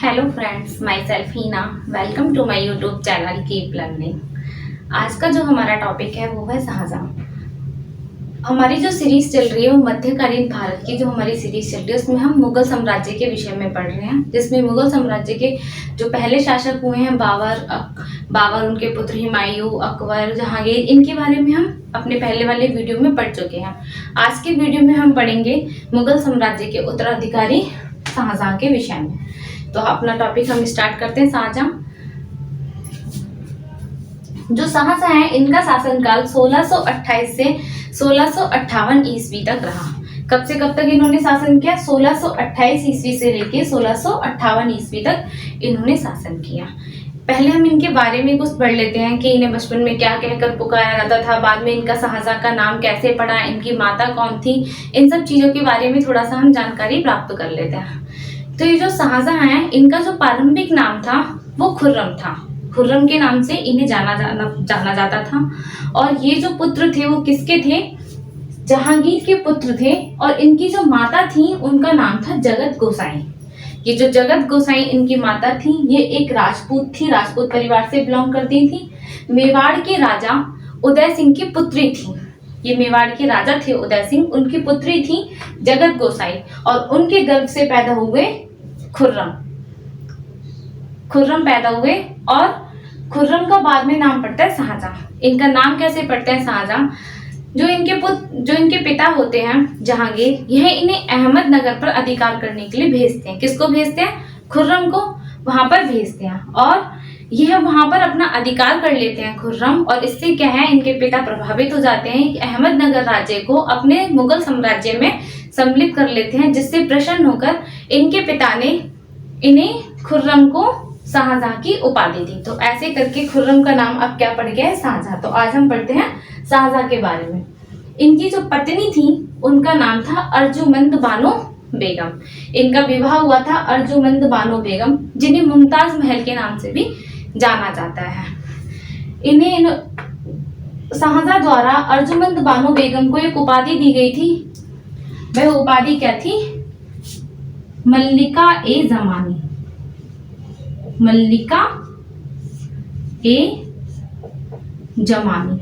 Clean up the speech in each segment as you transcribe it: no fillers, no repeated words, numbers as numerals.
Hello friends, myself Heena. Welcome to my YouTube channel keep learning. आज का जो हमारा टॉपिक है वो है शाहजहां। हमारी जो सीरीज चल रही है वो मध्यकालीन भारत की जो हमारी सीरीज चल रही है उसमें हम मुगल साम्राज्य के विषय में पढ़ रहे हैं, जिसमें मुगल साम्राज्य के जो पहले शासक हुए हैं बाबर, उनके पुत्र हुमायूं, अकबर, जहांगीर, इनके बारे में हम अपने पहले वाले वीडियो में पढ़ चुके हैं। आज के वीडियो में हम पढ़ेंगे मुगल साम्राज्य के उत्तराधिकारी शाहजहां के विषय में। तो अपना टॉपिक हम स्टार्ट करते हैं। शाहजहां है, इनका शासनकाल 1628 से 1658 ईस्वी तक रहा। कब से कब तक इन्होंने शासन किया? 1628 ईस्वी से लेके 1658 ईस्वी तक इन्होंने शासन किया। पहले हम इनके बारे में कुछ पढ़ लेते हैं कि इन्हें बचपन में क्या कहकर पुकारा जाता था, बाद में इनका शाहजहां का नाम कैसे पड़ा, इनकी माता कौन थी, इन सब चीजों के बारे में थोड़ा सा हम जानकारी प्राप्त कर लेते हैं। तो ये जो शाहजहां है, इनका जो प्रारंभिक नाम था वो खुर्रम था। खुर्रम के नाम से इन्हें जाना जाता था। और ये जो पुत्र थे वो किसके थे? जहांगीर के पुत्र थे। और इनकी जो माता थी उनका नाम था जगत गोसाई। ये जो जगत गोसाई इनकी माता थी, ये एक राजपूत थी, राजपूत परिवार से बिलोंग करती थी। मेवाड़ के राजा उदय सिंह की पुत्री थी। ये मेवाड़ के राजा थे उदय सिंह, उनकी पुत्री थी जगत गोसाई, और उनके गर्भ से पैदा हुए खुर्रम पैदा हुए। और खुर्रम का बाद में नाम पड़ता है शाहजहां। इनका नाम कैसे पड़ता है? शाहजहां। जो इनके पिता होते हैं जहांगीर, यह इन्हें अहमदनगर पर अधिकार करने के लिए भेजते हैं। किसको भेजते हैं? खुर्रम को वहां पर भेजते हैं, और यह वहां पर अपना अधिकार कर लेते हैं खुर्रम। और इससे क्या है, इनके पिता प्रभावित हो जाते हैं कि अहमदनगर राज्य को अपने मुगल साम्राज्य में सम्मिलित कर लेते हैं, जिससे प्रसन्न होकर इनके पिता ने इन्हें खुर्रम को शाहजहां की उपाधि दी। तो ऐसे करके खुर्रम का नाम अब क्या पड़ गया है? शाहजहां। तो आज हम पढ़ते हैं शाहजहां के बारे में। इनकी जो पत्नी थी उनका नाम था अर्जुमंद बानो बेगम। इनका विवाह हुआ था अर्जुमंद बानो बेगम, जिन्हें मुमताज महल के नाम से भी जाना जाता है। इन्हें शाहजहां द्वारा अर्जुमंद बानो बेगम को एक उपाधि दी गई थी। वह उपाधि क्या थी? मल्लिका ए जमानी। मल्लिका ए जमानी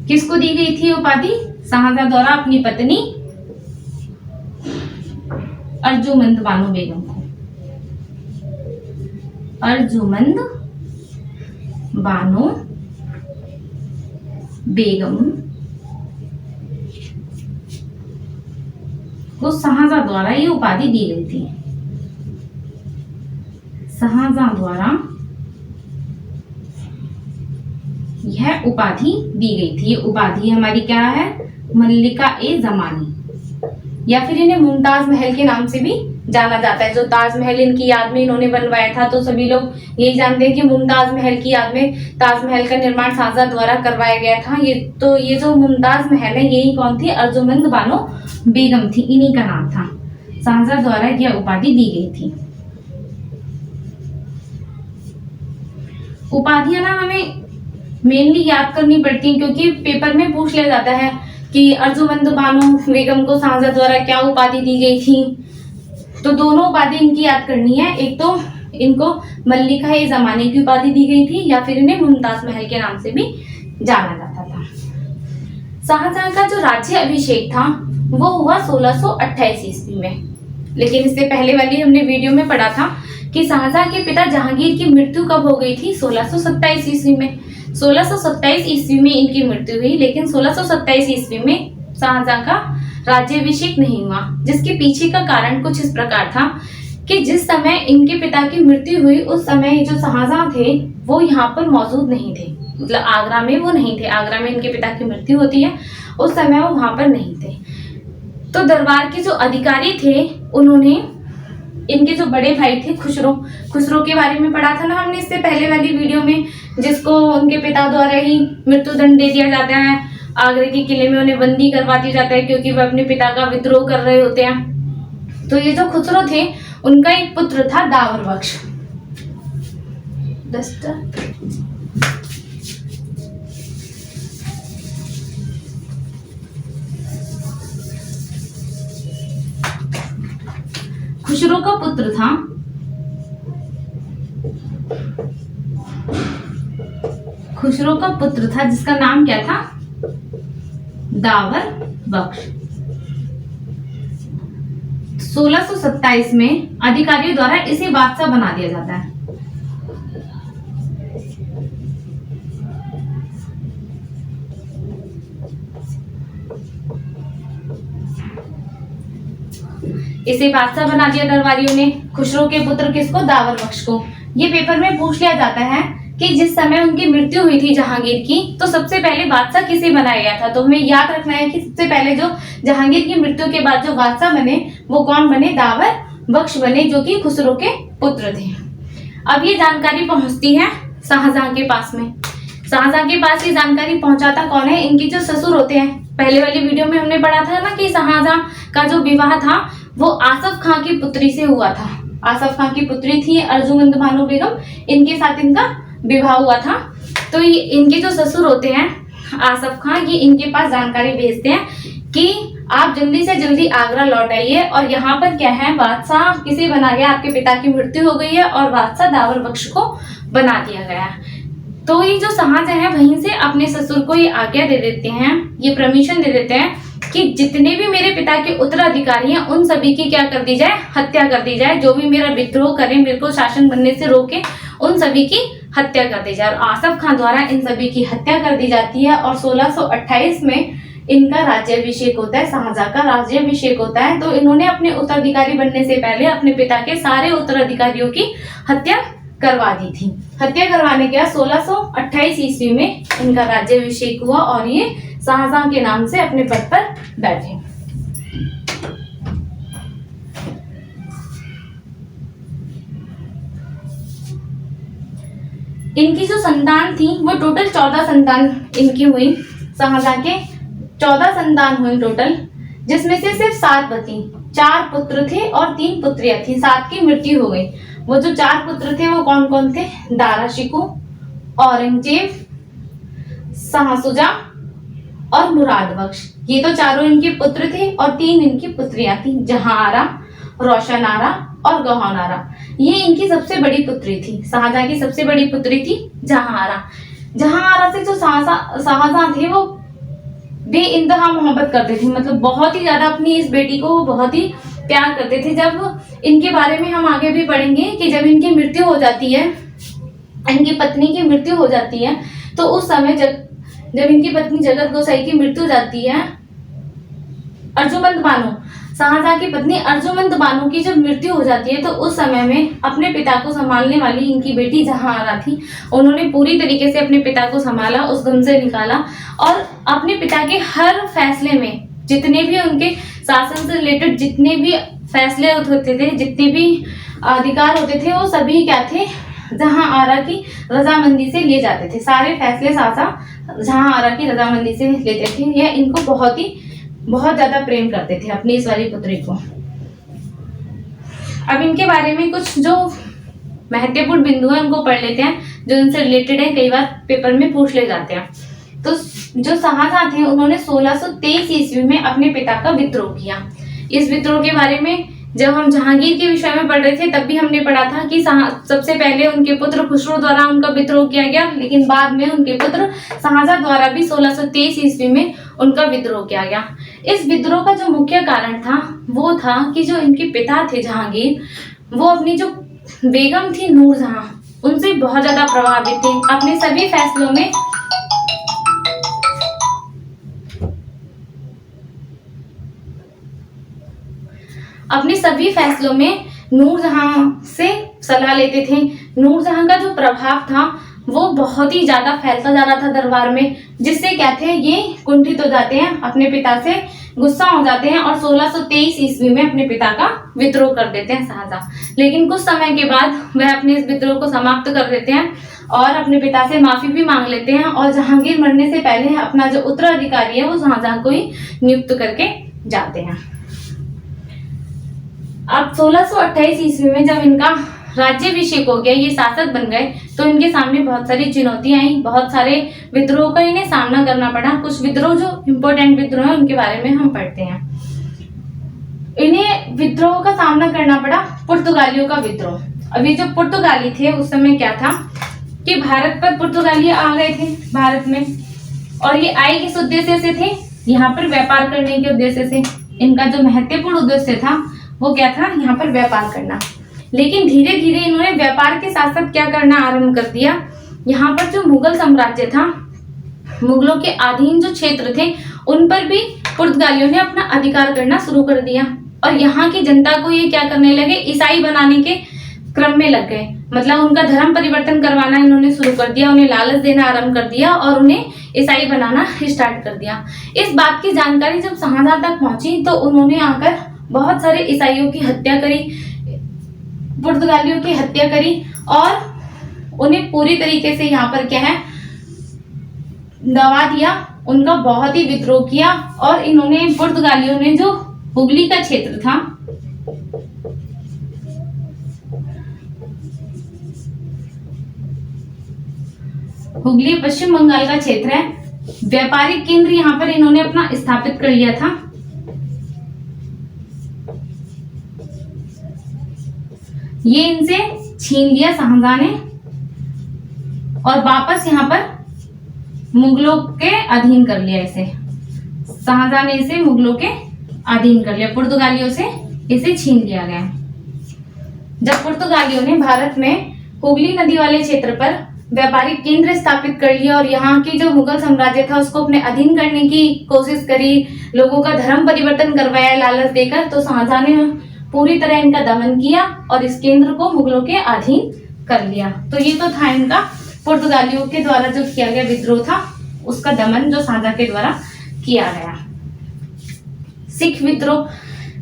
किसको दी गई थी उपाधि? शाहजहां द्वारा अपनी पत्नी अर्जुमंद बानो बेगम को। अर्जुमंद बानो बेगम को शाहजहां द्वारा ये उपाधि दी गई थी। शाहजहां द्वारा यह उपाधि दी गई थी। ये उपाधि हमारी क्या है? मल्लिका ए जमानी, या फिर इन्हें मुमताज महल के नाम से भी जाना जाता है। जो ताजमहल इनकी याद में इन्होंने बनवाया था, तो सभी लोग यही जानते हैं कि मुमताज महल की याद में ताजमहल का निर्माण शाहजहां द्वारा करवाया गया था। ये जो मुमताज महल है, यही कौन थी? अर्जुमंद बानो बेगम थी, इन्हीं का नाम था। शाहजहां द्वारा यह उपाधि दी गई थी। उपाधियां ना हमें मेनली याद करनी पड़ती हैं, क्योंकि पेपर में पूछ लिया जाता है कि अर्जुमंद बानो बेगम को शाहजहां द्वारा क्या उपाधि दी गई थी। तो दोनों उपाधि इनकी याद करनी है। एक तो इनको मल्लिका ए जमाने की उपाधि दी गई थी, या फिर इन्हें मुमताज महल के नाम से भी जाना जाता था। शाहजहां का जो राज्य अभिषेक था वो हुआ 1628 ईस्वी में। लेकिन इससे पहले वाली हमने वीडियो में पढ़ा था कि शाहजहां के पिता जहांगीर की मृत्यु कब हो गई थी? 1627 ईस्वी में। 1627 ईस्वी में इनकी मृत्यु हुई, लेकिन 1627 ईस्वी में शाहजहां का राज्याभिषेक नहीं हुआ, जिसके पीछे का कारण कुछ इस प्रकार था कि जिस समय इनके पिता की मृत्यु हुई उस समय जो शाहजहां थे वो यहाँ पर मौजूद नहीं थे। मतलब आगरा में वो नहीं थे। आगरा में इनके पिता की मृत्यु होती है, उस समय वो वहां पर नहीं थे। तो दरबार के जो अधिकारी थे उन्होंने इनके जो बड़े भाई थे खुसरो के बारे में पढ़ा था ना हमने इससे पहले वाली वीडियो में, जिसको उनके पिता द्वारा ही मृत्युदंड दे दिया जाता है। आगरे के किले में उन्हें बंदी करवा दिया जाता है, क्योंकि वह अपने पिता का विद्रोह कर रहे होते हैं। तो ये जो खुसरो थे उनका एक पुत्र था दावर बख्श। खुसरो का पुत्र था खुसरो का पुत्र था जिसका नाम क्या था? दावर बख्श। 1627 में अधिकारियों द्वारा इसे बादशाह बना दिया जाता है। इसे बादशाह बना दिया दरबारियों ने। खुसरो के पुत्र किसको? दावर बख्श को। ये पेपर में पूछ लिया जाता है कि जिस समय उनकी मृत्यु हुई थी जहांगीर की, तो सबसे पहले बादशाह किसे बनाया गया था? तो हमें याद रखना है कि सबसे पहले जो जहांगीर की मृत्यु के बाद जो बादशाह बने वो कौन बने? दावर बख्श बने, जो कि खुसरो के पुत्र थे। अब ये जानकारी पहुंचती है शाहजहां के पास में। शाहजहां के पास ये जानकारी पहुंचाता कौन है? इनके जो ससुर होते हैं। पहले वाली वीडियो में हमने पढ़ा था ना कि शाहजहां का जो विवाह था वो आसफ खां की पुत्री से हुआ था। आसफ खां की पुत्री थी अर्जुमंद बानो बेगम, इनके साथ इनका विवाह हुआ था। तो ये इनके जो ससुर होते हैं आसफ खां, ये इनके पास जानकारी भेजते हैं कि आप जल्दी से जल्दी आगरा लौट आइए, और यहाँ पर क्या है, बादशाह किसे बना गया? आपके पिता की मृत्यु हो गई है और बादशाह दावर बख्श को बना दिया गया। तो ये जो शाहजहां है वहीं से अपने ससुर को ये आज्ञा दे देते हैं, ये परमिशन दे देते हैं कि जितने भी मेरे पिता के उत्तराधिकारी हैं उन सभी की क्या कर दी जाए? हत्या कर दी जाए। जो भी मेरा विद्रोह करें, मेरे को शासन बनने से रोके, उन सभी की हत्या कर दी जाए। और आसफ खां द्वारा इन सभी की हत्या कर दी जाती है और 1628 में इनका राज्याभिषेक होता है, शाहजहां का राज्याभिषेक होता है। तो इन्होंने अपने उत्तराधिकारी बनने से पहले अपने पिता के सारे उत्तराधिकारियों की हत्या करवा दी थी। हत्या करवाने के बाद 1628 ईस्वी में इनका राज्याभिषेक हुआ और ये शाहजहां के नाम से अपने पद पर बैठे। इनकी जो संतान थी वो टोटल 14 संतान इनकी हुई। शाहजहां के 14 संतान हुई टोटल, जिसमें से सिर्फ 7 बची। 4 पुत्र थे और 3 पुत्रियां थी। 7 की मृत्यु हो गई। वो जो 4 पुत्र थे वो कौन कौन थे? दारा शिकोह, औरंगजेब, शाहसुजा और मुराद बख्श। ये तो चारों इनके पुत्र थे और 3 इनकी पुत्रियां थी, जहांआरा, रोशनारा और गौहरनारा। ये इनकी सबसे बड़ी पुत्री थी। शाहजहां की सबसे बड़ी पुत्री थी जहांआरा। जहांआरा से जो शाहजहां थे वो बेइंतहा मोहब्बत करते थे, मतलब बहुत ही ज्यादा अपनी इस बेटी को बहुत ही प्यार करते थे। जब इनके बारे में हम आगे भी पढ़ेंगे कि जब इनकी मृत्यु हो जाती है, इनकी पत्नी की मृत्यु हो जाती है, तो उस समय जब इनकी पत्नी जगत गोसाई की मृत्यु हो जाती है, अर्जुमंद बानो, शाहजहां की पत्नी अर्जुमंद बानो की जब मृत्यु हो जाती है, तो उस समय में अपने पिता को संभालने वाली इनकी बेटी जहांआरा थी। उन्होंने पूरी तरीके से अपने पिता को संभाला, उस गम से निकाला और अपने पिता के हर फैसले में, जितने भी उनके शासन से रिलेटेड जितने भी फैसले होते थे, जितने भी अधिकार होते थे, वो सभी क्या थे? जहांआरा की रजामंदी से लिए जाते थे। सारे फैसले शाहजहां जहांआरा की रजामंदी से लेते थे। यह इनको बहुत ज्यादा प्रेम करते थे, अपनी इस वाली पुत्री को। अब इनके बारे में कुछ जो महत्वपूर्ण बिंदु है उनको पढ़ लेते हैं, जो इनसे रिलेटेड है, कई बार पेपर में पूछ ले जाते हैं। तो जो शाहजहां थे उन्होंने 1623 ईस्वी में अपने पिता का विद्रोह किया। इस विद्रोह के बारे में जब हम जहांगीर के विषय में पढ़ रहे थे तब भी हमने पढ़ा था कि सबसे पहले उनके पुत्र खुसरो द्वारा उनका विद्रोह किया गया, लेकिन बाद में उनके पुत्र शाहजहां द्वारा भी 1623 ईस्वी में उनका विद्रोह किया गया। इस विद्रोह का जो मुख्य कारण था वो था कि जो इनके पिता थे जहांगीर, वो अपनी जो बेगम थी नूरजहां, उनसे बहुत ज्यादा प्रभावित थे। अपने सभी फैसलों में नूरजहां से सलाह लेते थे। नूरजहां का जो प्रभाव था वो बहुत ही ज्यादा फैलता जा रहा था दरबार में, जिससे क्या थे, ये कुंठित हो जाते हैं, अपने पिता से गुस्सा हो जाते हैं और 1623 ईस्वी में अपने पिता का विद्रोह कर देते हैं शाहजहां। लेकिन कुछ समय के बाद वह अपने इस विद्रोह को समाप्त कर देते हैं और अपने पिता से माफी भी मांग लेते हैं और जहांगीर मरने से पहले अपना जो उत्तराधिकारी है वो शाहजहां को ही नियुक्त करके जाते हैं। अब 1628 ईस्वी में जब इनका राज्याभिषेक हो गया, ये शासक बन गए, तो इनके सामने बहुत सारी चुनौतियां आई, बहुत सारे विद्रोह का इन्हें सामना करना पड़ा। कुछ विद्रोह जो इम्पोर्टेंट विद्रोह है उनके बारे में हम पढ़ते हैं। इन्हें विद्रोह का सामना करना पड़ा पुर्तगालियों का विद्रोह। अभी जो पुर्तगाली थे उस समय क्या था, कि भारत पर पुर्तगाली आ गए थे भारत में, और ये आए किस उद्देश्य से थे, यहाँ पर व्यापार करने के उद्देश्य से। इनका जो महत्वपूर्ण उद्देश्य था वो क्या था, यहाँ पर व्यापार करना। लेकिन धीरे धीरे इन्होंने व्यापार के साथ साथ क्या करना आरंभ कर दिया, यहाँ पर जो मुगल साम्राज्य था, मुगलों के अधीन जो क्षेत्र थे उन पर भी पुर्तगालियों ने अपना अधिकार करना शुरू कर दिया। और यहाँ की जनता को ये क्या करने लगे, ईसाई बनाने के क्रम में लग गए। मतलब उनका धर्म परिवर्तन करवाना इन्होंने शुरू कर दिया, उन्हें लालच देना आरंभ कर दिया और उन्हें ईसाई बनाना स्टार्ट कर दिया। इस बात की जानकारी जब शाहजहां तक पहुंची तो उन्होंने आकर बहुत सारे ईसाइयों की हत्या करी, पुर्तगालियों की हत्या करी और उन्हें पूरी तरीके से यहाँ पर क्या है दबा दिया, उनका बहुत ही विद्रोह किया। और इन्होंने पुर्तगालियों ने जो हुगली का क्षेत्र था, हुगली पश्चिम बंगाल का क्षेत्र है, व्यापारिक केंद्र यहाँ पर इन्होंने अपना स्थापित कर लिया था। ये इनसे छीन लिया शाहजहां ने और वापस यहाँ पर मुगलों के अधीन कर लिया इसे। शाहजहां ने इसे मुगलों के अधीन कर लिया, पुर्तगालियों से इसे छीन लिया गया। जब पुर्तगालियों ने भारत में हुगली नदी वाले क्षेत्र पर व्यापारिक केंद्र स्थापित कर लिया और यहाँ की जो मुगल साम्राज्य था उसको अपने अधीन करने की कोशिश करी, लोगों का धर्म परिवर्तन करवाया लालच देकर, तो शाहजहां ने पूरी तरह इनका दमन किया और इस केंद्र को मुगलों के अधीन कर लिया। तो ये तो था इनका पुर्तगालियों के द्वारा जो किया गया विद्रोह था, उसका दमन जो शाहजहां के द्वारा किया गया। सिख विद्रोह,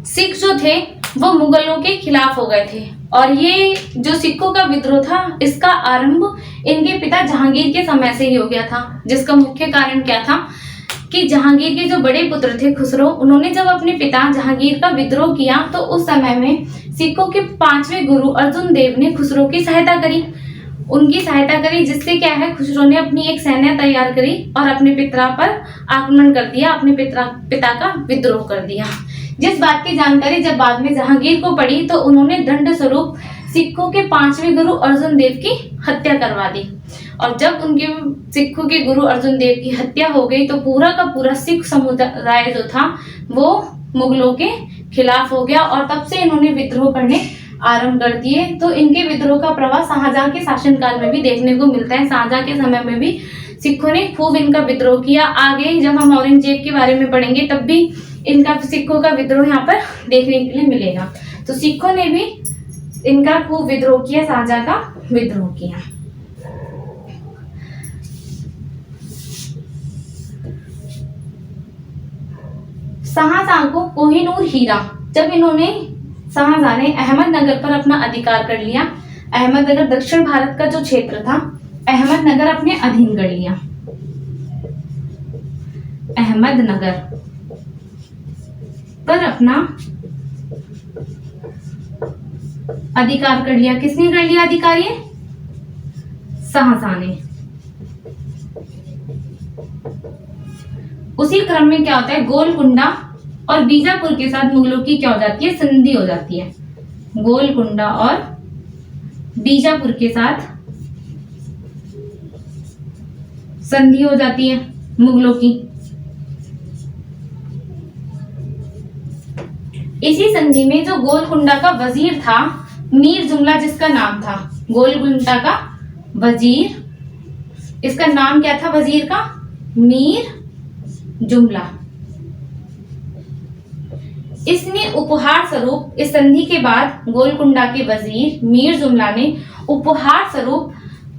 सिख जो थे वो मुगलों के खिलाफ हो गए थे और ये जो सिखों का विद्रोह था इसका आरंभ इनके पिता जहांगीर के समय से ही हो गया था, जिसका मुख्य कारण क्या था कि जहांगीर के जो बड़े पुत्र थे खुसरो, उन्होंने जब अपने पिता जहांगीर का विद्रोह किया तो उस समय में सिखों के 5वें गुरु अर्जुन देव ने खुसरो की सहायता करी, उनकी सहायता करी, जिससे क्या है खुसरो ने अपनी एक सेना तैयार करी और अपने पिता पर आक्रमण कर दिया, अपने पिता का विद्रोह कर दिया। जिस बात की जानकारी जब बाद में जहांगीर को पड़ी तो उन्होंने दंड स्वरूप सिखों के 5वें गुरु अर्जुन देव की हत्या करवा दी। और जब उनके सिखों के गुरु अर्जुन देव की हत्या हो गई तो पूरा का पूरा सिख समुदाय जो था वो मुगलों के खिलाफ हो गया और तब से इन्होंने विद्रोह करने आरंभ कर दिए। तो इनके विद्रोह का प्रभाव शाहजहां के शासनकाल में भी देखने को मिलता है। शाहजहां के समय में भी सिखों ने खूब इनका विद्रोह किया। आगे जब हम औरंगजेब के बारे में पढ़ेंगे तब भी इनका सिखों का विद्रोह यहाँ पर देखने के लिए मिलेगा। तो सिखों ने भी इनका खूब विद्रोह किया, शाहजहां का विद्रोह किया। शाहजहां को कोहिनूर हीरा, जब इन्होंने शाहजहां ने अहमदनगर पर अपना अधिकार कर लिया, अहमदनगर दक्षिण भारत का जो क्षेत्र था अहमदनगर अपने अधीन कर लिया, अहमदनगर पर अपना अधिकार कर लिया। किसने कर लिया अधिकार? ये शाहजहां ने। उसी क्रम में क्या होता है, गोलकुंडा और बीजापुर के साथ मुगलों की क्या हो जाती है, संधि हो जाती है। गोलकुंडा और बीजापुर के साथ संधि हो जाती है मुगलों की। इसी संधि में जो गोलकुंडा का वजीर था मीर जुमला, जिसका नाम था गोलकुंडा का वजीर, इसका नाम क्या था वजीर का? मीर जुमला। इसने उपहार स्वरूप, इस संधि के बाद गोलकुंडा के वजीर मीर जुमला ने उपहार स्वरूप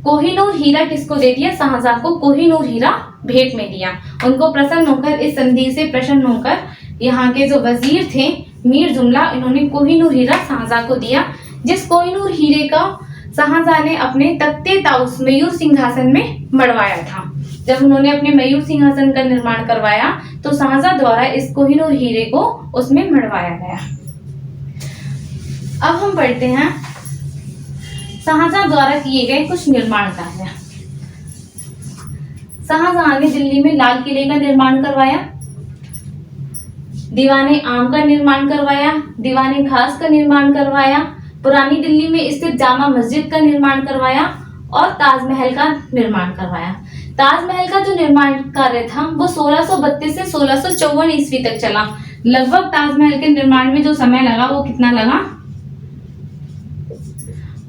कोहिनूर हीरा किसको दे दिया? शाहजहां को कोहिनूर हीरा भेंट में दिया। उनको प्रसन्न होकर, इस संधि से प्रसन्न होकर यहाँ के जो वजीर थे मीर जुमला, इन्होंने कोहिनूर हीरा शाहजहां को दिया, जिस कोहिनूर हीरे का शाहजहां ने अपने तख्ते ताउस मयूर सिंहासन में मढ़वाया था। जब उन्होंने अपने मयूर सिंहासन का निर्माण करवाया तो शाहजहां द्वारा इस कोहिनूर हीरे को उसमें मढ़वाया गया। अब हम पढ़ते हैं शाहजहां द्वारा किए गए कुछ निर्माण कार्य। शाहजहां ने दिल्ली में लाल किले का निर्माण करवाया, दीवाने आम का निर्माण करवाया, दीवाने खास का निर्माण करवाया, पुरानी दिल्ली में स्थित जामा मस्जिद का निर्माण करवाया और ताजमहल का निर्माण करवाया। ताजमहल का जो निर्माण कार्य था वो 1632 से 1654 ईस्वी तक चला। लगभग ताजमहल के निर्माण में जो समय लगा वो कितना लगा?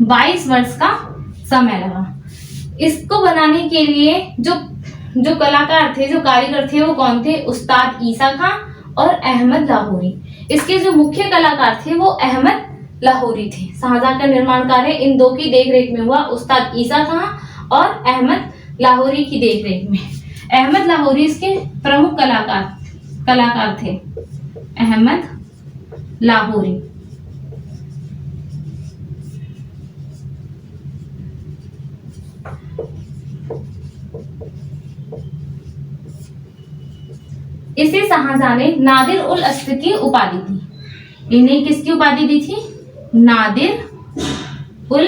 22 वर्ष का समय लगा। इसको बनाने के लिए जो कलाकार थे, जो कारीगर थे, वो कौन थे? उस्ताद ईसा खां और अहमद लाहौरी। इसके जो मुख्य कलाकार थे वो अहमद लाहौरी थे। शाहजहां का निर्माण कार्य इन दो की देखरेख में हुआ, उस्ताद ईसा खां और अहमद लाहौरी की देखरेख में। अहमद लाहौरी इसके प्रमुख कलाकार थे। अहमद लाहौरी इसे शाहजहां ने नादिर उल अस्त की उपाधि दी। इन्हें किसकी उपाधि दी थी? नादिर उल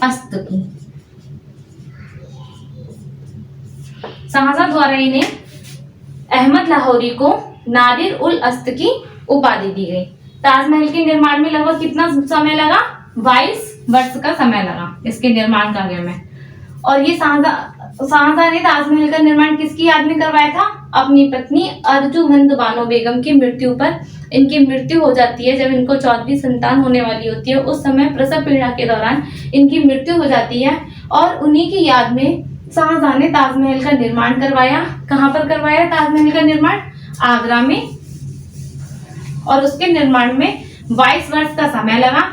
अस्त की। शाहजहां द्वारा इन्हें, अहमद लाहौरी को नादिर उल अस्त की उपाधि दी गई। ताजमहल के निर्माण में लगभग कितना समय लगा? 22 वर्ष का समय लगा इसके निर्माण कार्य में। और ये शाहजहां ने ताजमहल का निर्माण किसकी याद में करवाया था? अपनी पत्नी अर्जुमंद बानो बेगम की मृत्यु पर। इनकी मृत्यु हो जाती है जब इनको 14वीं संतान होने वाली होती है। उस समय प्रसव पीड़ा के दौरान इनकी मृत्यु हो जाती है और उन्हीं की याद में शाहजहां ने ताजमहल का निर्माण करवाया। कहां पर करवाया ताजमहल का निर्माण? आगरा में। और उसके निर्माण में 22 वर्ष का समय लगा।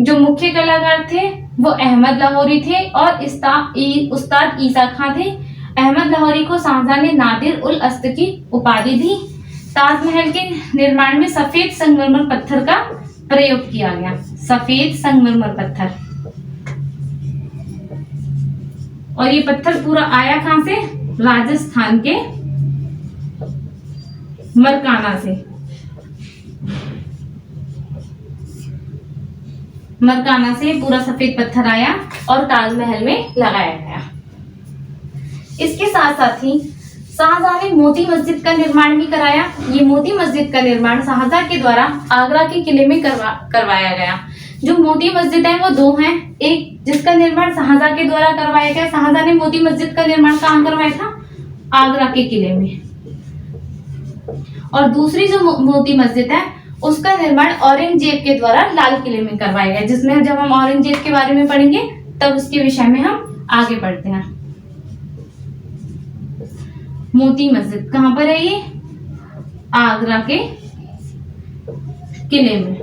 जो मुख्य कलाकार थे वो अहमद लाहौरी थे और उस्ताद ईसा खां थे। अहमद लाहौरी को शाहजहां ने नादिर उल अस्त की उपाधि दी। ताजमहल के निर्माण में सफेद संगमरमर पत्थर का प्रयोग किया गया। सफेद संगमरमर पत्थर, और ये पत्थर पूरा आया कहां से? राजस्थान के मरकाना से। मरकाना से पूरा सफेद पत्थर आया और ताजमहल में लगाया गया। इसके साथ साथ ही शाहजहां ने मोती मस्जिद का निर्माण भी कराया। ये मोती मस्जिद का निर्माण शाहजहां के द्वारा आगरा के किले में करवाया गया। जो मोती मस्जिद है वो दो हैं। एक जिसका निर्माण शाहजहां के द्वारा करवाया गया। शाहजहां ने मोती मस्जिद का निर्माण कहाँ करवाया था? आगरा के किले में। और दूसरी जो मोती मस्जिद है उसका निर्माण औरंगजेब के द्वारा लाल किले में करवाया गया, जिसमें जब हम औरंगजेब के बारे में पढ़ेंगे तब उसके विषय में हम आगे बढ़ते हैं। मोती मस्जिद कहां पर है? ये आगरा के किले में।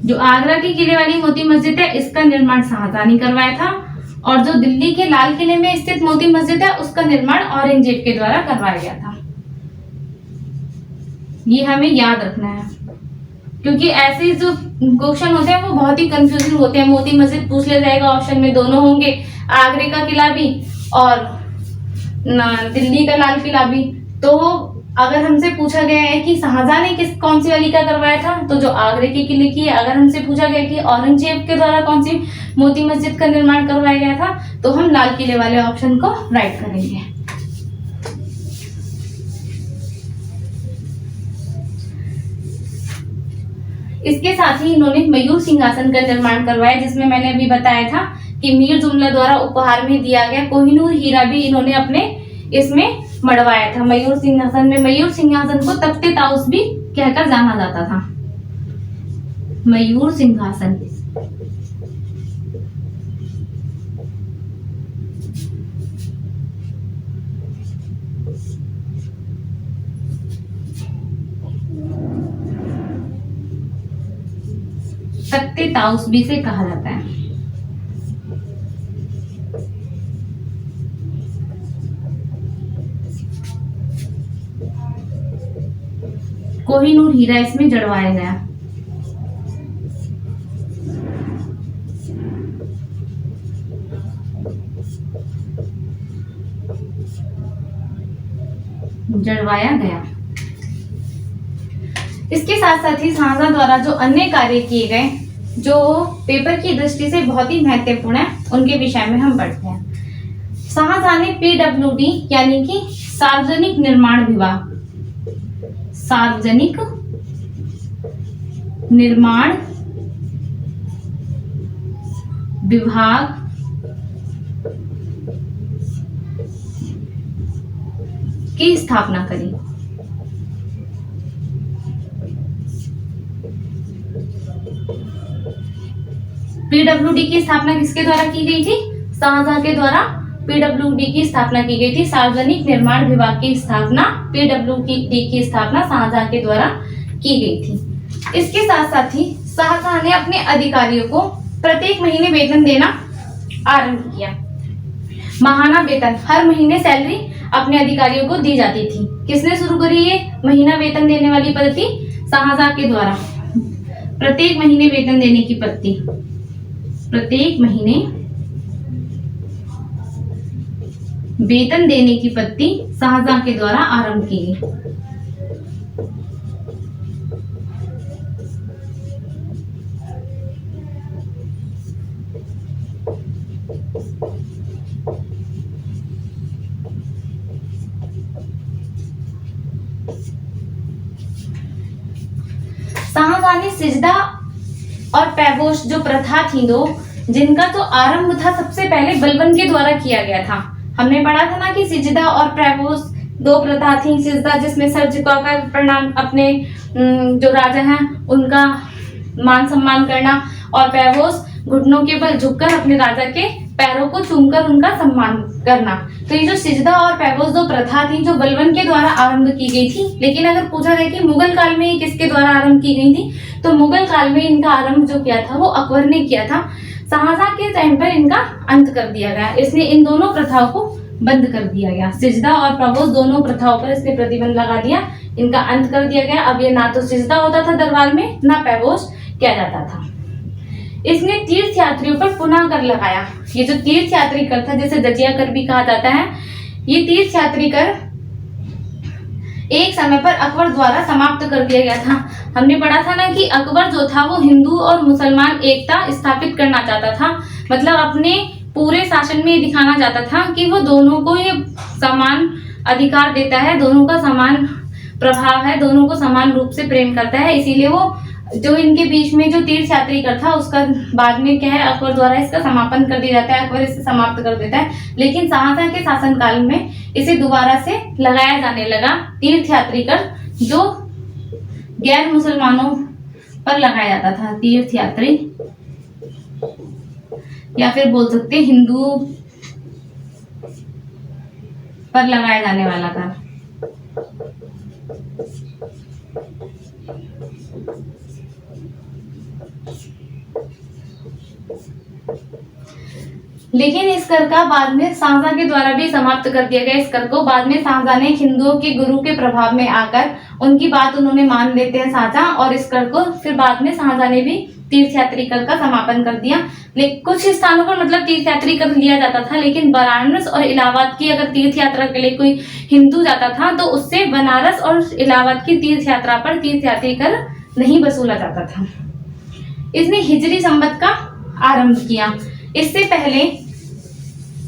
जो आगरा के किले वाली मोती मस्जिद है इसका निर्माण शाहजहां ने करवाया था, और जो दिल्ली के लाल किले में स्थित मोती मस्जिद है उसका निर्माण औरंगजेब के द्वारा करवाया गया था। ये हमें याद रखना है, क्योंकि ऐसे जो क्वेश्चन होते हैं वो बहुत ही कंफ्यूजिंग होते हैं। मोती मस्जिद पूछ लिया जाएगा, ऑप्शन में दोनों होंगे, आगरे का किला भी और दिल्ली का लाल किला भी। तो अगर हमसे पूछा गया है कि शाहजहां ने कौन सी वाली का करवाया था, तो जो आगरे के किले की। अगर हमसे पूछा गया कि औरंगजेब के द्वारा कौन सी मोती मस्जिद का निर्माण करवाया गया था, तो हम लाल किले वाले ऑप्शन को राइट करेंगे। इसके साथ ही इन्होंने मयूर सिंहासन का निर्माण करवाया, जिसमें मैंने अभी बताया था कि मीर जुमला द्वारा उपहार में दिया गया कोहिनूर हीरा भी इन्होंने अपने इसमें मढ़वाया था। मयूर सिंहासन में, मयूर सिंहासन को तख्ते ताउस भी कहकर जाना जाता था। मयूर सिंहासन। तख्ते ताउस भी से कहा जाता है। कोहिनूर हीरा इसमें जड़वाया गया। इसके साथ साथ ही शाहजहां द्वारा जो अन्य कार्य किए गए, जो पेपर की दृष्टि से बहुत ही महत्वपूर्ण है, उनके विषय में हम पढ़ते हैं। शाहजहां ने PWD यानी कि सार्वजनिक निर्माण विभाग, सार्वजनिक निर्माण विभाग की स्थापना करी। पीडब्ल्यूडी की स्थापना किसके द्वारा की गई थी? शाहजहां के द्वारा पीडब्ल्यूडी की स्थापना की गई थी। सार्वजनिक निर्माण विभाग की स्थापना, पीडब्ल्यूडी की स्थापना शाहजहां के द्वारा की गई थी। इसके साथ साथ ही शाहजहां ने अपने अधिकारियों को प्रत्येक महीने वेतन देना आरंभ किया। माहाना वेतन, हर महीने सैलरी अपने अधिकारियों को दी जाती थी। किसने शुरू करी ये महीना वेतन देने वाली पद्धति? शाहजहां के द्वारा। प्रत्येक महीने वेतन देने की पद्धति, प्रत्येक महीने वेतन देने की पद्धति शाहजहां के द्वारा आरंभ की गई। शाहजहां ने सिजदा और पैबोश जो प्रथा थी दो, जिनका तो आरंभ था सबसे पहले बलबन के द्वारा किया गया था। हमने पढ़ा था ना कि सिजदा और पैबोश दो प्रथा थी। सिजदा जिसमें सर झुकाकर प्रणाम, अपने जो राजा हैं उनका मान सम्मान करना, और पैबोश घुटनों के बल झुककर अपने राजा के पैरों को चूमकर उनका सम्मान करना। तो ये जो सिजदा और पैबोश दो प्रथा थी जो बलबन के द्वारा आरंभ की गई थी। लेकिन अगर पूछा जाए कि मुगल काल में ये किसके द्वारा आरंभ की गई थी, तो मुगल काल में इनका आरंभ जो किया था वो अकबर ने किया था। शाहजहां के टाइम पर इनका अंत कर दिया गया, इसलिए इन दोनों प्रथाओं को बंद कर दिया गया। सिजदा और पैबोश दोनों प्रथाओं पर इसने प्रतिबंध लगा दिया, इनका अंत कर दिया गया। अब ये ना तो सिजदा होता था दरबार में, ना पैबोश किया जाता था। इसने तीर्थ यात्रियों पर पुनः कर लगाया। ये जो तीर्थ यात्री कर था, जिसे जजिया कर भी कहा जाता है, ये तीर्थ यात्री कर एक समय पर अकबर द्वारा समाप्त कर दिया गया था। हमने पढ़ा था ना कि अकबर जो था वो हिंदू और मुसलमान एकता स्थापित करना चाहता था। मतलब अपने पूरे शासन में दिखाना चाहता था कि वो दोनों को ये समान अधिकार देता है, दोनों का समान प्रभाव है, दोनों को समान रूप से प्रेम करता है। इसीलिए वो जो इनके बीच में जो तीर्थ यात्री कर था उसका बाद में क्या है, अकबर द्वारा इसका समापन कर दिया जाता है, अकबर इसे समाप्त कर देता है। लेकिन शाहजहां के शासनकाल में इसे दोबारा से लगाया जाने लगा तीर्थ यात्री कर, जो गैर मुसलमानों पर लगाया जाता था। तीर्थ यात्री या फिर बोल सकते हिंदू पर लगाया जाने वाला कर। लेकिन इस कर का बाद में शाहजहां के द्वारा भी समाप्त कर दिया गया। इस कर को बाद में शाहजहां ने हिंदुओं के गुरु के प्रभाव में आकर उनकी बात उन्होंने मान लेते हैं शाहजहां, और इस कर को फिर बाद में शाहजहां ने भी तीर्थयात्री कर का समापन कर दिया। लेकिन कुछ स्थानों पर मतलब तीर्थयात्री कर लिया जाता था, लेकिन बनारस और इलाहाबाद की अगर तीर्थ यात्रा के लिए कोई हिंदू जाता था तो उससे बनारस और इलाहाबाद की तीर्थ यात्रा पर तीर्थयात्री कर नहीं वसूला जाता था। इसने हिजरी संवत का आरंभ किया। इससे पहले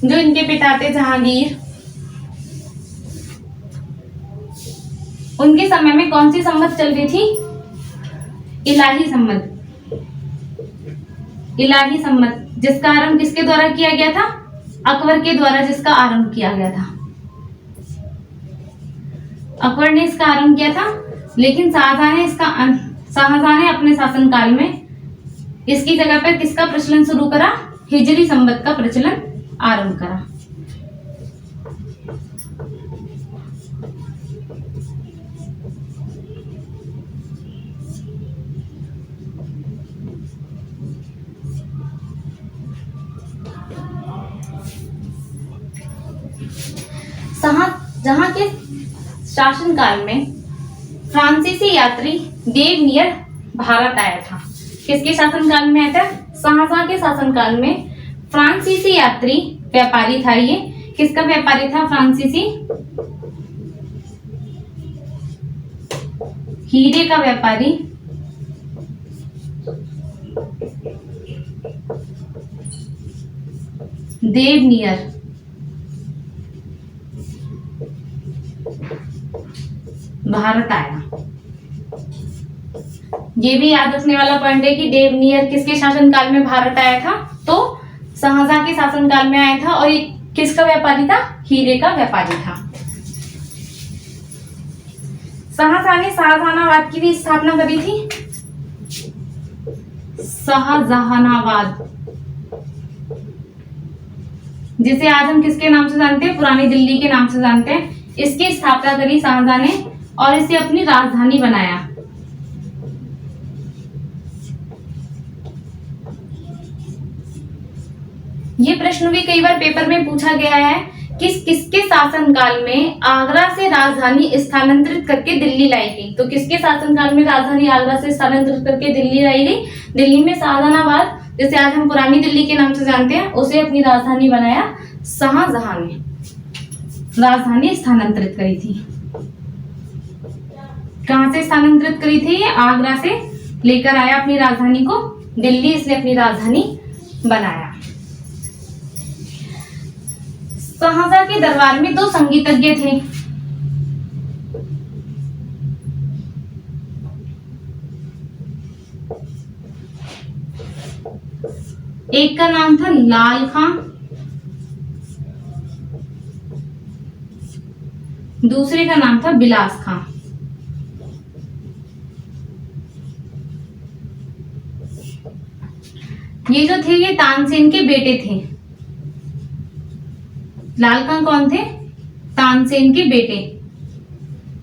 जो इनके पिता थे जहांगीर, उनके समय में कौन सी संवत चल रही थी? इलाही संवत। इलाही संवत जिसका आरंभ किसके द्वारा किया गया था? अकबर के द्वारा जिसका आरंभ किया गया था। अकबर ने इसका आरंभ किया था, लेकिन शाहजहां ने अपने शासनकाल में इसकी जगह पर किसका प्रचलन शुरू करा? हिजरी संवत का प्रचलन आरंभ करा। शाहजहां के शासनकाल में फ्रांसीसी यात्री देवनियर भारत आया था। किसके शासनकाल में आया था? शाहजहां के शासनकाल में फ्रांसीसी यात्री व्यापारी था। ये किसका व्यापारी था? फ्रांसीसी हीरे का व्यापारी देवनियर भारत आया। ये भी याद रखने वाला पॉइंट है कि देवनियर किसके शासनकाल में भारत आया था? तो शाहजहां के शासनकाल में आया था और ये किसका व्यापारी था? हीरे का व्यापारी था। शाहजहां ने शाहजहानाबाद की भी स्थापना करी थी। शाहजहानाबाद, जिसे आज हम किसके नाम से जानते हैं? पुरानी दिल्ली के नाम से जानते हैं। इसकी स्थापना करी शाहजहां ने और इसे अपनी राजधानी बनाया। ये प्रश्न भी कई बार पेपर में पूछा गया है कि किसके शासनकाल में आगरा से राजधानी स्थानांतरित करके दिल्ली लाई गई। तो किसके शासनकाल में राजधानी आगरा से स्थानांतरित करके दिल्ली लाई गई? दिल्ली में शाहजहानाबाद, जिसे आज हम पुरानी दिल्ली के नाम से जानते हैं, उसे अपनी राजधानी बनाया शाहजहां ने। राजधानी स्थानांतरित करी थी। कहां से स्थानांतरित करी थी? आगरा से लेकर आया अपनी राजधानी को दिल्ली, इसने अपनी राजधानी बनाया। शाहजहां के दरबार में 2 संगीतज्ञ थे। एक का नाम था लाल खां, दूसरे का नाम था बिलास खां। ये जो थे ये तानसेन के बेटे थे। लाल खां कौन थे? तानसेन के बेटे।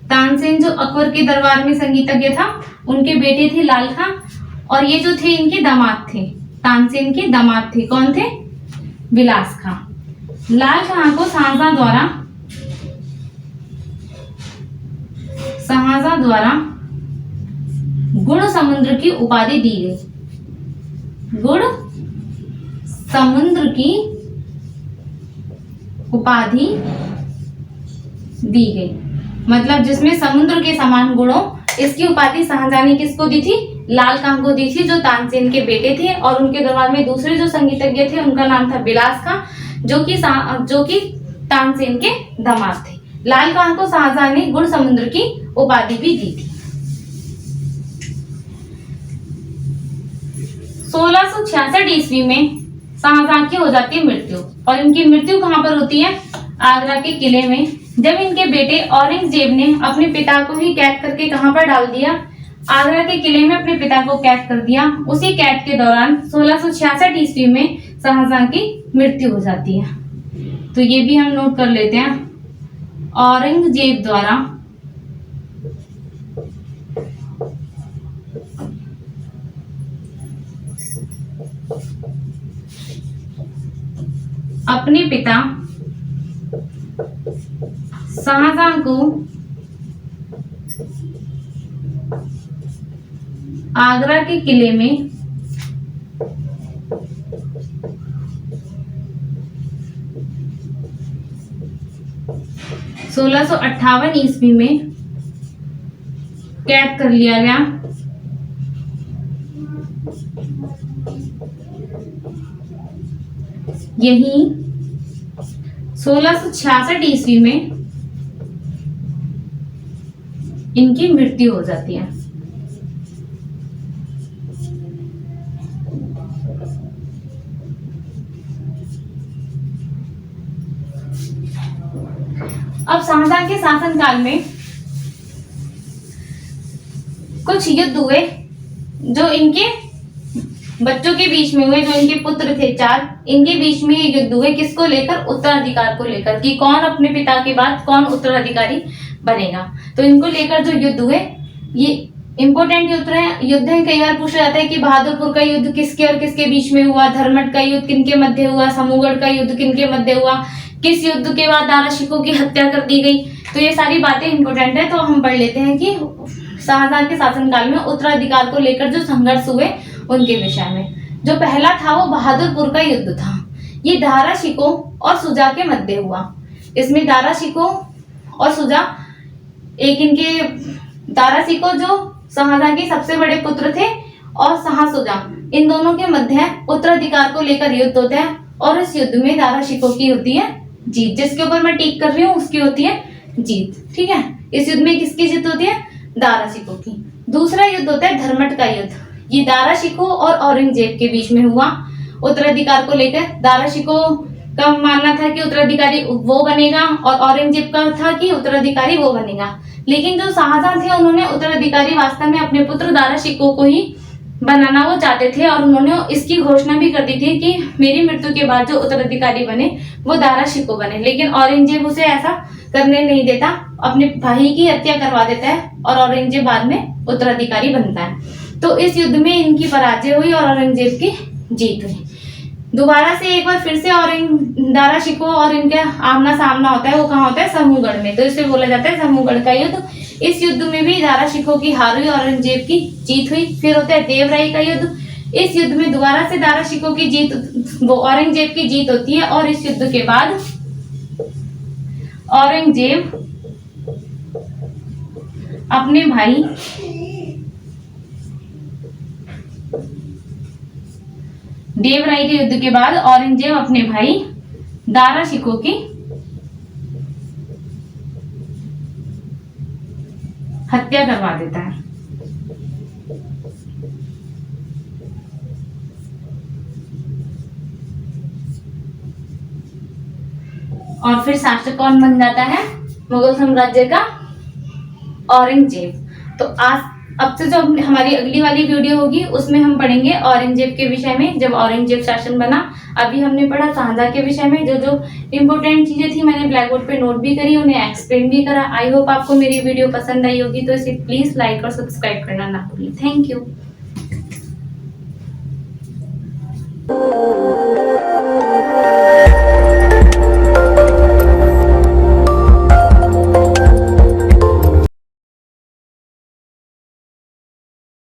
तानसेन जो अकबर के दरबार में संगीतज्ञ था, उनके बेटे थे लाल खां, और ये जो थे इनके दामाद थे, तानसेन के दामाद थे। कौन थे? बिलास खां। लाल खां को शाहजहां द्वारा गुण समुद्र की उपाधि दी गई। गुण समुद्र की उपाधि दी गई, मतलब जिसमें समुद्र के समान गुणों, इसकी उपाधि शाहजहां ने किसको दी थी? लाल खां को दी थी, जो तानसेन के बेटे थे। और उनके दरबार में दूसरे जो संगीतज्ञ थे, उनका नाम था बिलास खां, जो कि तानसेन के दामाद थे। लाल खां को शाहजहां ने गुण समुद्र की उपाधि भी दी थी। 1666 ईस्वी में शाहजहां की हो जाती है मृत्यु, और इनकी मृत्यु कहां पर होती है? आगरा के किले में। जब इनके बेटे औरंगजेब ने अपने पिता को ही कैद करके कहां पर डाल दिया? आगरा के किले में अपने पिता को कैद कर दिया। उसी कैद के दौरान 1666 ईस्वी में शाहजहां की मृत्यु हो जाती है। तो ये भी हम नोट कर लेते हैं। औरंगजेब द्वारा अपने पिता शाहजहां को आगरा के किले में सोलह सौ 58 ईस्वी में कैद कर लिया गया। यही 1666 ईस्वी में इनकी मृत्यु हो जाती है। अब शाहजहां के शासनकाल में कुछ युद्ध हुए जो इनके बच्चों के बीच में हुए, जो इनके पुत्र थे 4, इनके बीच में ये युद्ध हुए। किसको लेकर? उत्तराधिकार को लेकर, कि कौन अपने पिता के बाद कौन उत्तराधिकारी बनेगा। तो इनको लेकर जो युद्ध हुए, ये इंपॉर्टेंट युद्ध है। कई बार पूछा जाता है कि बहादुरपुर का युद्ध किसके और किसके बीच में हुआ, धर्मट का युद्ध किनके मध्य हुआ, समूहगढ़ का युद्ध किनके मध्य हुआ, किस युद्ध के बाद दारा शिकोह की हत्या कर दी गई। तो ये सारी बातें इंपॉर्टेंट है। तो हम पढ़ लेते हैं कि शाहजहां के शासनकाल में उत्तराधिकार को लेकर जो संघर्ष हुए उनके विषय में। जो पहला था वो बहादुरपुर का युद्ध था। ये दारा शिकोह और शुजा के मध्य हुआ। इसमें दारा शिकोह और शुजा, एक इनके दारा शिकोह जो शाहजहां के सबसे बड़े पुत्र थे, और शाह शुजा, इन दोनों के मध्य उत्तराधिकार को लेकर युद्ध होता है। और इस युद्ध में दारा शिकोह की होती है जीत। जिसके ऊपर मैं टिक कर रही हूँ उसकी होती है जीत। ठीक है, इस युद्ध में किसकी जीत होती है? दारा शिकोह की। दूसरा युद्ध होता है धर्मट का युद्ध। ये दारा शिकोह और औरंगजेब के बीच में हुआ। उत्तराधिकार को लेकर दारा शिकोह का मानना था कि उत्तराधिकारी वो बनेगा और औरंगजेब का था कि उत्तराधिकारी वो बनेगा। लेकिन जो शाहजहां थे उन्होंने उत्तराधिकारी वास्तव में अपने पुत्र दारा शिकोह को ही बनाना वो चाहते थे और उन्होंने इसकी घोषणा भी कर दी थी कि मेरी मृत्यु के बाद जो उत्तराधिकारी बने वो दारा शिकोह बने। लेकिन औरंगजेब उसे ऐसा करने नहीं देता, अपने भाई की हत्या करवा देता है और औरंगजेब बाद में उत्तराधिकारी बनता है। तो इस युद्ध में इनकी पराजय हुई और औरंगजेब की जीत हुई। दोबारा से एक बार फिर से दारा शिकोह और इनका आमना सामना होता है, वो कहाँ होता है, समूहगढ़ में। तो इसे बोला जाता है समूहगढ़ का युद्ध। इस युद्ध में भी दारा शिकोह की हार हुई, औरंगजेब की जीत हुई। फिर होता है देवराई का युद्ध। इस युद्ध में दोबारा से दारा शिकोह की जीत, वो औरंगजेब की जीत होती है और इस युद्ध के बाद औरंगजेब अपने भाई देवराई के युद्ध के बाद औरंगजेब अपने भाई दारा शिकोह की हत्या करवा देता है। और फिर शासक कौन बन जाता है मुगल साम्राज्य का, औरंगजेब। तो आज अब से जो हमारी अगली वाली वीडियो होगी उसमें हम पढ़ेंगे औरंगजेब के विषय में, जब औरंगजेब शासन बना। अभी हमने पढ़ा शाहजहां के विषय में। जो जो इम्पोर्टेंट चीजें थी मैंने ब्लैक बोर्ड पे नोट भी करी, उन्हें एक्सप्लेन भी करा। आई होप आपको मेरी वीडियो पसंद आई होगी, तो इसे प्लीज लाइक और सब्सक्राइब करना ना भूलिए। Thank you.